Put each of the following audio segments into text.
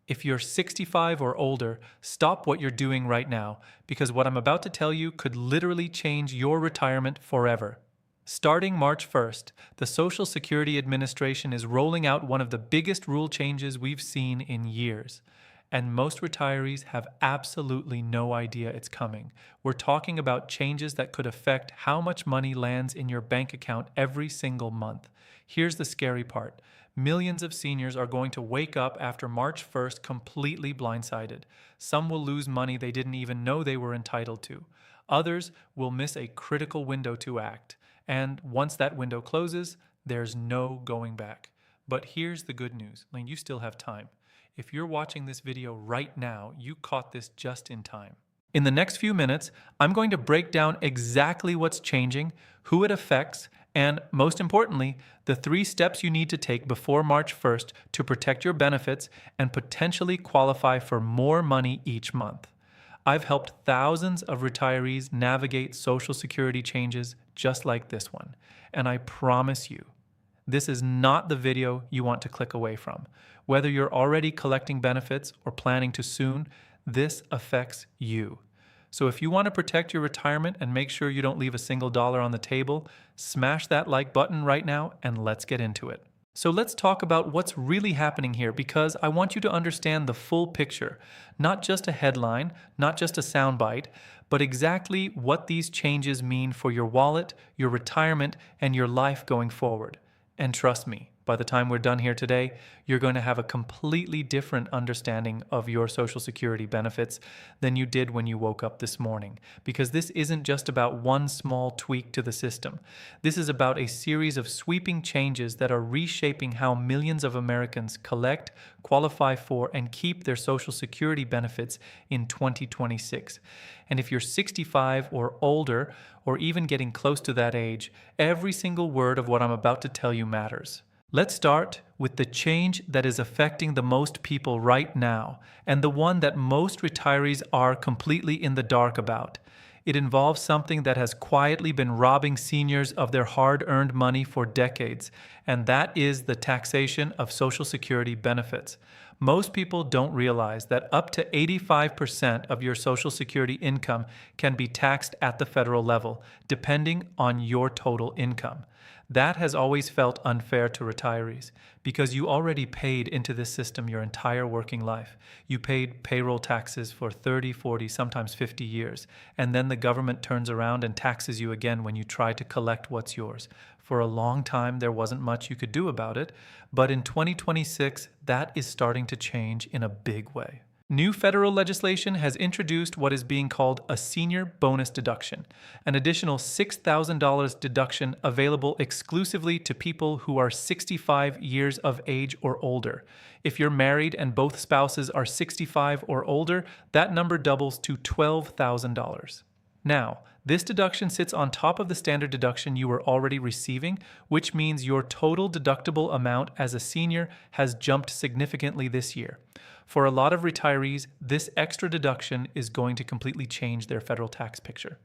If you're 65 or older, stop what you're doing right now, because what I'm about to tell you could literally change your retirement forever. Starting March 1st, the Social Security Administration is rolling out one of the biggest rule changes we've seen in years. And most retirees have absolutely no idea it's coming. We're talking about changes that could affect how much money lands in your bank account every single month. Here's the scary part. Millions of seniors are going to wake up after March 1st completely blindsided. Some will lose money they didn't even know they were entitled to. Others will miss a critical window to act. And once that window closes, there's no going back. But here's the good news. Lane, you still have time. If you're watching this video right now, you caught this just in time. In the next few minutes, I'm going to break down exactly what's changing, who it affects, and most importantly, the 3 steps you need to take before March 1st to protect your benefits and potentially qualify for more money each month. I've helped thousands of retirees navigate Social Security changes just like this one, and I promise you, this is not the video you want to click away from. Whether you're already collecting benefits or planning to soon, this affects you. So if you want to protect your retirement and make sure you don't leave a single dollar on the table, smash that like button right now and let's get into it. So let's talk about what's really happening here, because I want you to understand the full picture, not just a headline, not just a soundbite, but exactly what these changes mean for your wallet, your retirement, and your life going forward. And trust me, by the time we're done here today, you're going to have a completely different understanding of your Social Security benefits than you did when you woke up this morning. Because this isn't just about one small tweak to the system. This is about a series of sweeping changes that are reshaping how millions of Americans collect, qualify for, and keep their Social Security benefits in 2026. And if you're 65 or older, or even getting close to that age, every single word of what I'm about to tell you matters. Let's start with the change that is affecting the most people right now, and the one that most retirees are completely in the dark about. It involves something that has quietly been robbing seniors of their hard-earned money for decades, and that is the taxation of Social Security benefits. Most people don't realize that up to 85% of your Social Security income can be taxed at the federal level, depending on your total income. That has always felt unfair to retirees because you already paid into this system your entire working life. You paid payroll taxes for 30, 40, sometimes 50 years, and then the government turns around and taxes you again when you try to collect what's yours. For a long time, there wasn't much you could do about it, but in 2026, that is starting to change in a big way. New federal legislation has introduced what is being called a senior bonus deduction, an additional $6,000 deduction available exclusively to people who are 65 years of age or older. If you're married and both spouses are 65 or older, that number doubles to $12,000. Now, this deduction sits on top of the standard deduction you were already receiving, which means your total deductible amount as a senior has jumped significantly this year. For a lot of retirees, this extra deduction is going to completely change their federal tax picture.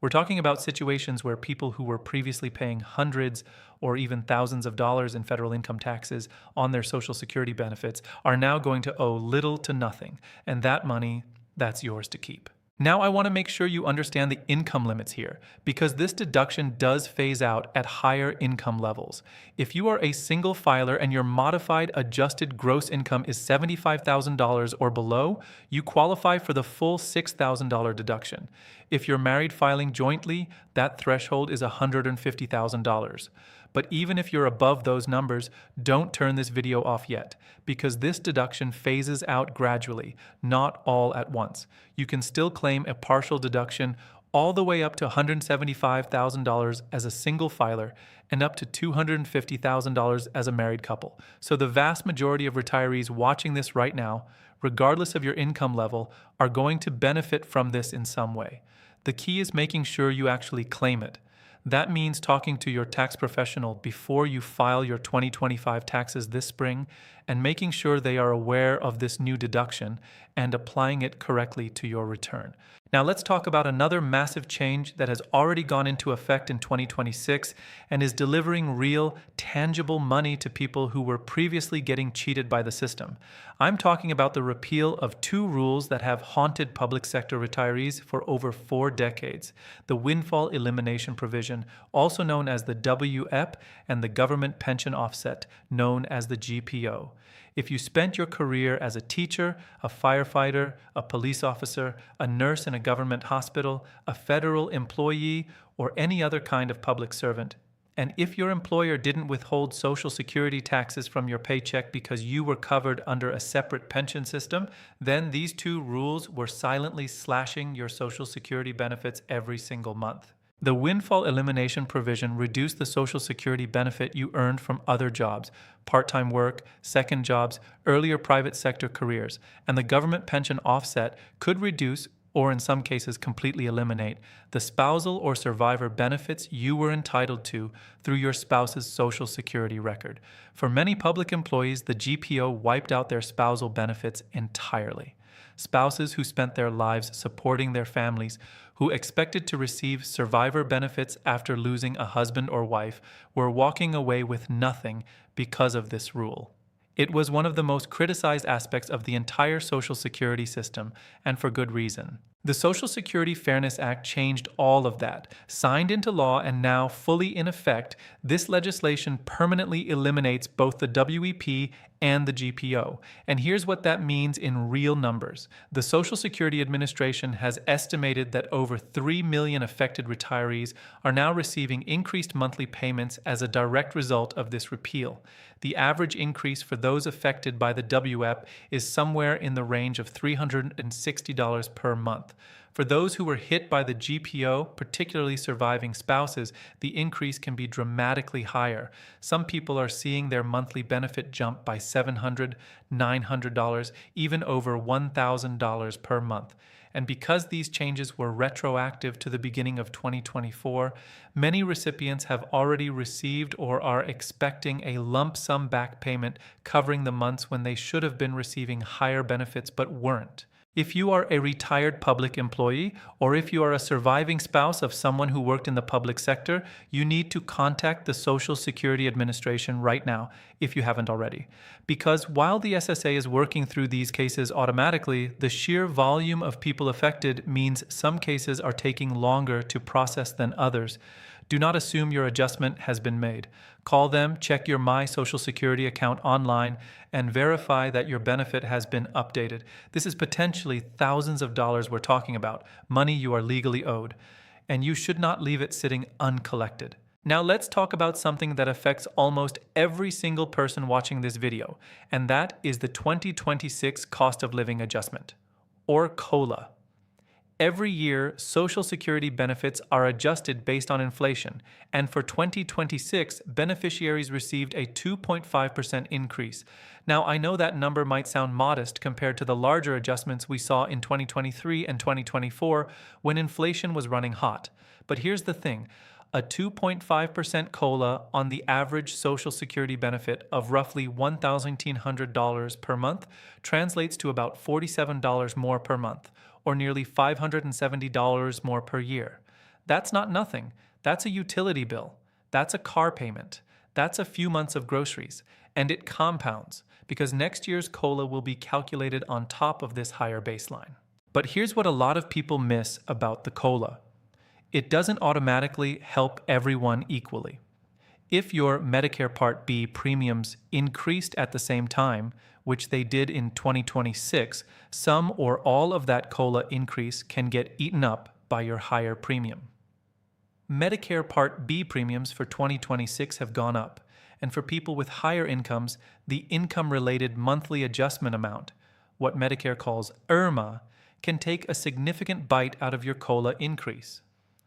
We're talking about situations where people who were previously paying hundreds or even thousands of dollars in federal income taxes on their Social Security benefits are now going to owe little to nothing, and that money, that's yours to keep. Now I want to make sure you understand the income limits here, because this deduction does phase out at higher income levels. If you are a single filer and your modified adjusted gross income is $75,000 or below, you qualify for the full $6,000 deduction. If you're married filing jointly, that threshold is $150,000. But even if you're above those numbers, don't turn this video off yet, because this deduction phases out gradually, not all at once. You can still claim a partial deduction all the way up to $175,000 as a single filer and up to $250,000 as a married couple. So the vast majority of retirees watching this right now, regardless of your income level, are going to benefit from this in some way. The key is making sure you actually claim it. That means talking to your tax professional before you file your 2025 taxes this spring and making sure they are aware of this new deduction and applying it correctly to your return. Now let's talk about another massive change that has already gone into effect in 2026 and is delivering real, tangible money to people who were previously getting cheated by the system. I'm talking about the repeal of two rules that have haunted public sector retirees for over 4 decades: the windfall elimination provision, also known as the WEP, and the government pension offset, known as the GPO. If you spent your career as a teacher, a firefighter, a police officer, a nurse in a government hospital, a federal employee, or any other kind of public servant, and if your employer didn't withhold Social Security taxes from your paycheck because you were covered under a separate pension system, then these two rules were silently slashing your Social Security benefits every single month. The windfall elimination provision reduced the Social Security benefit you earned from other jobs, part-time work, second jobs, earlier private sector careers, and the government pension offset could reduce, or in some cases completely eliminate, the spousal or survivor benefits you were entitled to through your spouse's Social Security record. For many public employees, the GPO wiped out their spousal benefits entirely. Spouses who spent their lives supporting their families, who expected to receive survivor benefits after losing a husband or wife, were walking away with nothing because of this rule. It was one of the most criticized aspects of the entire Social Security system, and for good reason. The Social Security Fairness Act changed all of that. Signed into law and now fully in effect, this legislation permanently eliminates both the WEP and the GPO. And here's what that means in real numbers. The Social Security Administration has estimated that over 3 million affected retirees are now receiving increased monthly payments as a direct result of this repeal. The average increase for those affected by the WEP is somewhere in the range of $360 per month. For those who were hit by the GPO, particularly surviving spouses, the increase can be dramatically higher. Some people are seeing their monthly benefit jump by $700, $900, even over $1,000 per month. And because these changes were retroactive to the beginning of 2024, many recipients have already received or are expecting a lump sum back payment covering the months when they should have been receiving higher benefits but weren't. If you are a retired public employee, or if you are a surviving spouse of someone who worked in the public sector, you need to contact the Social Security Administration right now, if you haven't already. Because while the SSA is working through these cases automatically, the sheer volume of people affected means some cases are taking longer to process than others. Do not assume your adjustment has been made. Call them, check your My Social Security account online, and verify that your benefit has been updated. This is potentially thousands of dollars we're talking about, money you are legally owed, and you should not leave it sitting uncollected. Now let's talk about something that affects almost every single person watching this video, and that is the 2026 Cost of Living Adjustment, or COLA. Every year, Social Security benefits are adjusted based on inflation, and for 2026, beneficiaries received a 2.5% increase. Now, I know that number might sound modest compared to the larger adjustments we saw in 2023 and 2024 when inflation was running hot. But here's the thing. A 2.5% COLA on the average Social Security benefit of roughly $1,900 per month translates to about $47 more per month, or nearly $570 more per year. That's not nothing. That's a utility bill. That's a car payment. That's a few months of groceries. And it compounds, because next year's COLA will be calculated on top of this higher baseline. But here's what a lot of people miss about the COLA. It doesn't automatically help everyone equally. If your Medicare Part B premiums increased at the same time, which they did in 2026, some or all of that COLA increase can get eaten up by your higher premium. Medicare Part B premiums for 2026 have gone up, and for people with higher incomes, the income-related monthly adjustment amount, what Medicare calls IRMA, can take a significant bite out of your COLA increase.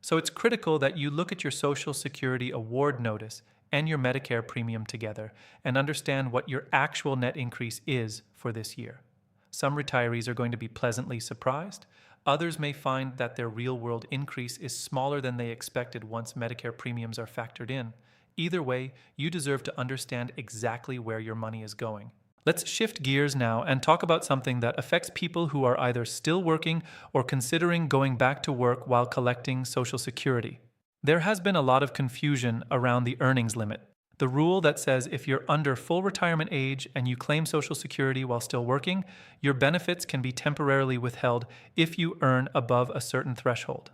So it's critical that you look at your Social Security award notice and your Medicare premium together and understand what your actual net increase is for this year. Some retirees are going to be pleasantly surprised. Others may find that their real-world increase is smaller than they expected once Medicare premiums are factored in. Either way, you deserve to understand exactly where your money is going. Let's shift gears now and talk about something that affects people who are either still working or considering going back to work while collecting Social Security. There has been a lot of confusion around the earnings limit, the rule that says if you're under full retirement age and you claim Social Security while still working, your benefits can be temporarily withheld if you earn above a certain threshold.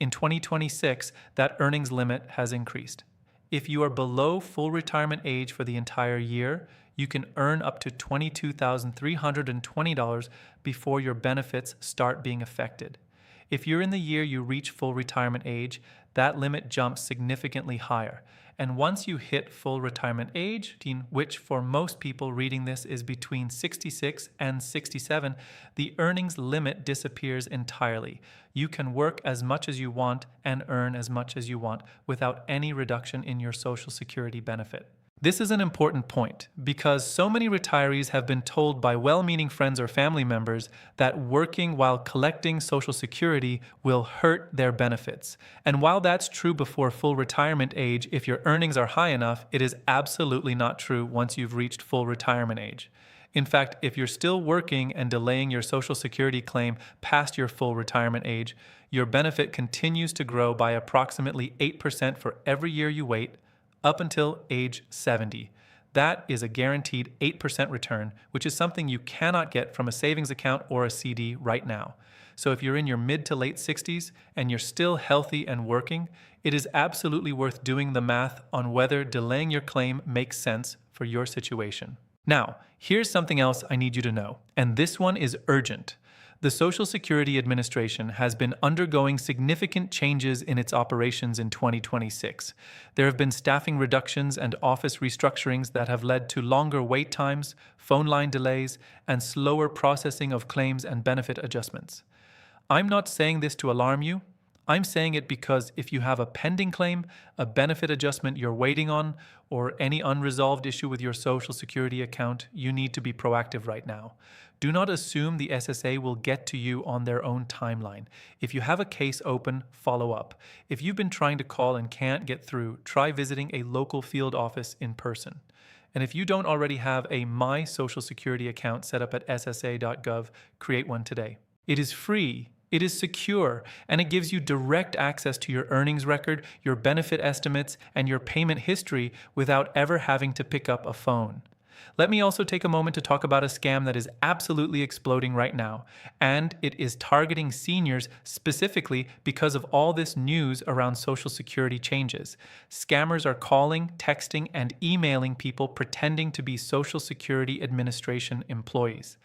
In 2026, that earnings limit has increased. If you are below full retirement age for the entire year, you can earn up to $22,320 before your benefits start being affected. If you're in the year you reach full retirement age, that limit jumps significantly higher. And once you hit full retirement age, which for most people reading this is between 66 and 67, the earnings limit disappears entirely. You can work as much as you want and earn as much as you want without any reduction in your Social Security benefit. This is an important point because so many retirees have been told by well-meaning friends or family members that working while collecting Social Security will hurt their benefits. And while that's true before full retirement age, if your earnings are high enough, it is absolutely not true once you've reached full retirement age. In fact, if you're still working and delaying your Social Security claim past your full retirement age, your benefit continues to grow by approximately 8% for every year you wait, up until age 70. That is a guaranteed 8% return, which is something you cannot get from a savings account or a CD right now. So if you're in your mid to late 60s and you're still healthy and working, it is absolutely worth doing the math on whether delaying your claim makes sense for your situation. Now, here's something else I need you to know, and this one is urgent. The Social Security Administration has been undergoing significant changes in its operations in 2026. There have been staffing reductions and office restructurings that have led to longer wait times, phone line delays, and slower processing of claims and benefit adjustments. I'm not saying this to alarm you. I'm saying it because if you have a pending claim, a benefit adjustment you're waiting on, or any unresolved issue with your Social Security account, you need to be proactive right now. Do not assume the SSA will get to you on their own timeline. If you have a case open, follow up. If you've been trying to call and can't get through, try visiting a local field office in person. And if you don't already have a My Social Security account set up at ssa.gov, create one today. It is free. It is secure, and it gives you direct access to your earnings record, your benefit estimates, and your payment history without ever having to pick up a phone. Let me also take a moment to talk about a scam that is absolutely exploding right now, and it is targeting seniors specifically because of all this news around Social Security changes. Scammers are calling, texting, and emailing people pretending to be Social Security Administration employees.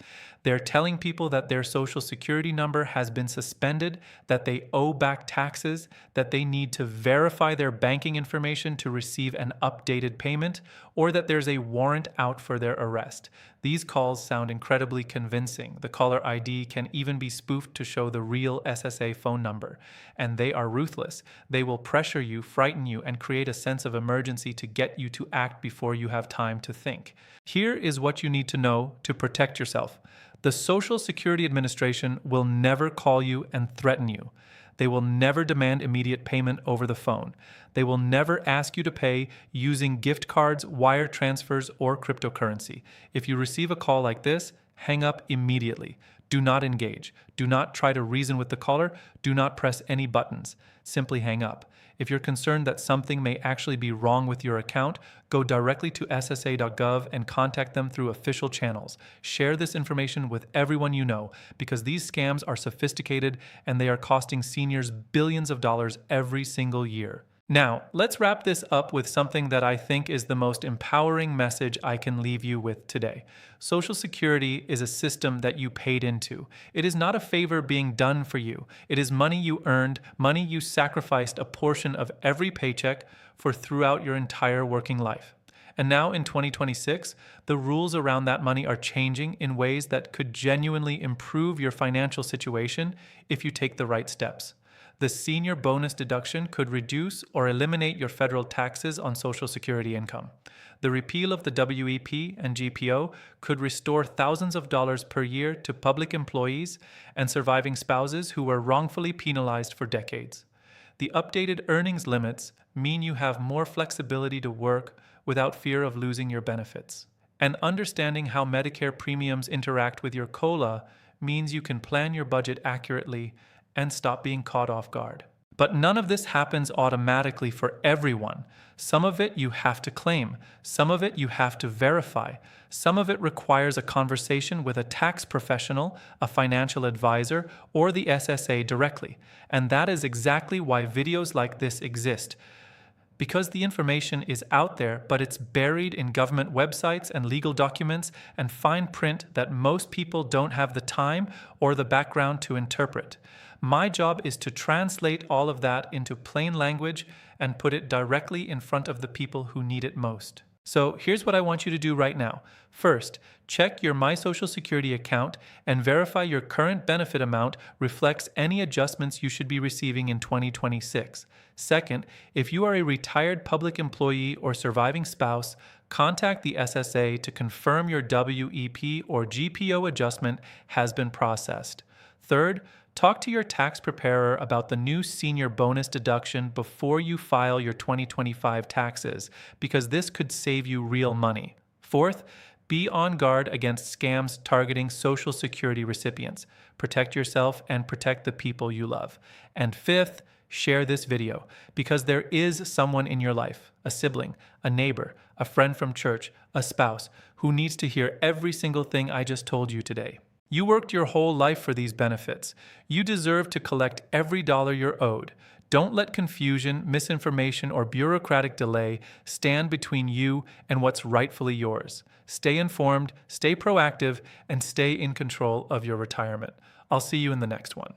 They're telling people that their Social Security number has been suspended, that they owe back taxes, that they need to verify their banking information to receive an updated payment, or that there's a warrant out for their arrest. These calls sound incredibly convincing. The caller ID can even be spoofed to show the real SSA phone number. And they are ruthless. They will pressure you, frighten you, and create a sense of emergency to get you to act before you have time to think. Here is what you need to know to protect yourself. The Social Security Administration will never call you and threaten you. They will never demand immediate payment over the phone. They will never ask you to pay using gift cards, wire transfers, or cryptocurrency. If you receive a call like this, hang up immediately. Do not engage. Do not try to reason with the caller. Do not press any buttons. Simply hang up. If you're concerned that something may actually be wrong with your account, go directly to ssa.gov and contact them through official channels. Share this information with everyone you know because these scams are sophisticated and they are costing seniors billions of dollars every single year. Now, let's wrap this up with something that I think is the most empowering message I can leave you with today. Social Security is a system that you paid into. It is not a favor being done for you. It is money you earned, money you sacrificed a portion of every paycheck for throughout your entire working life. And now in 2026, the rules around that money are changing in ways that could genuinely improve your financial situation if you take the right steps. The senior bonus deduction could reduce or eliminate your federal taxes on Social Security income. The repeal of the WEP and GPO could restore thousands of dollars per year to public employees and surviving spouses who were wrongfully penalized for decades. The updated earnings limits mean you have more flexibility to work without fear of losing your benefits. And understanding how Medicare premiums interact with your COLA means you can plan your budget accurately and stop being caught off guard. But none of this happens automatically for everyone. Some of it you have to claim, some of it you have to verify, some of it requires a conversation with a tax professional, a financial advisor, or the SSA directly. And that is exactly why videos like this exist. Because the information is out there, but it's buried in government websites and legal documents and fine print that most people don't have the time or the background to interpret. My job is to translate all of that into plain language and put it directly in front of the people who need it most. So here's what I want you to do right now. First, check your My Social Security account and verify your current benefit amount reflects any adjustments you should be receiving in 2026. Second, if you are a retired public employee or surviving spouse, contact the SSA to confirm your WEP or GPO adjustment has been processed. Third, talk to your tax preparer about the new senior bonus deduction before you file your 2025 taxes, because this could save you real money. Fourth, be on guard against scams targeting Social Security recipients. Protect yourself and protect the people you love. And fifth, share this video, because there is someone in your life, a sibling, a neighbor, a friend from church, a spouse, who needs to hear every single thing I just told you today. You worked your whole life for these benefits. You deserve to collect every dollar you're owed. Don't let confusion, misinformation, or bureaucratic delay stand between you and what's rightfully yours. Stay informed, stay proactive, and stay in control of your retirement. I'll see you in the next one.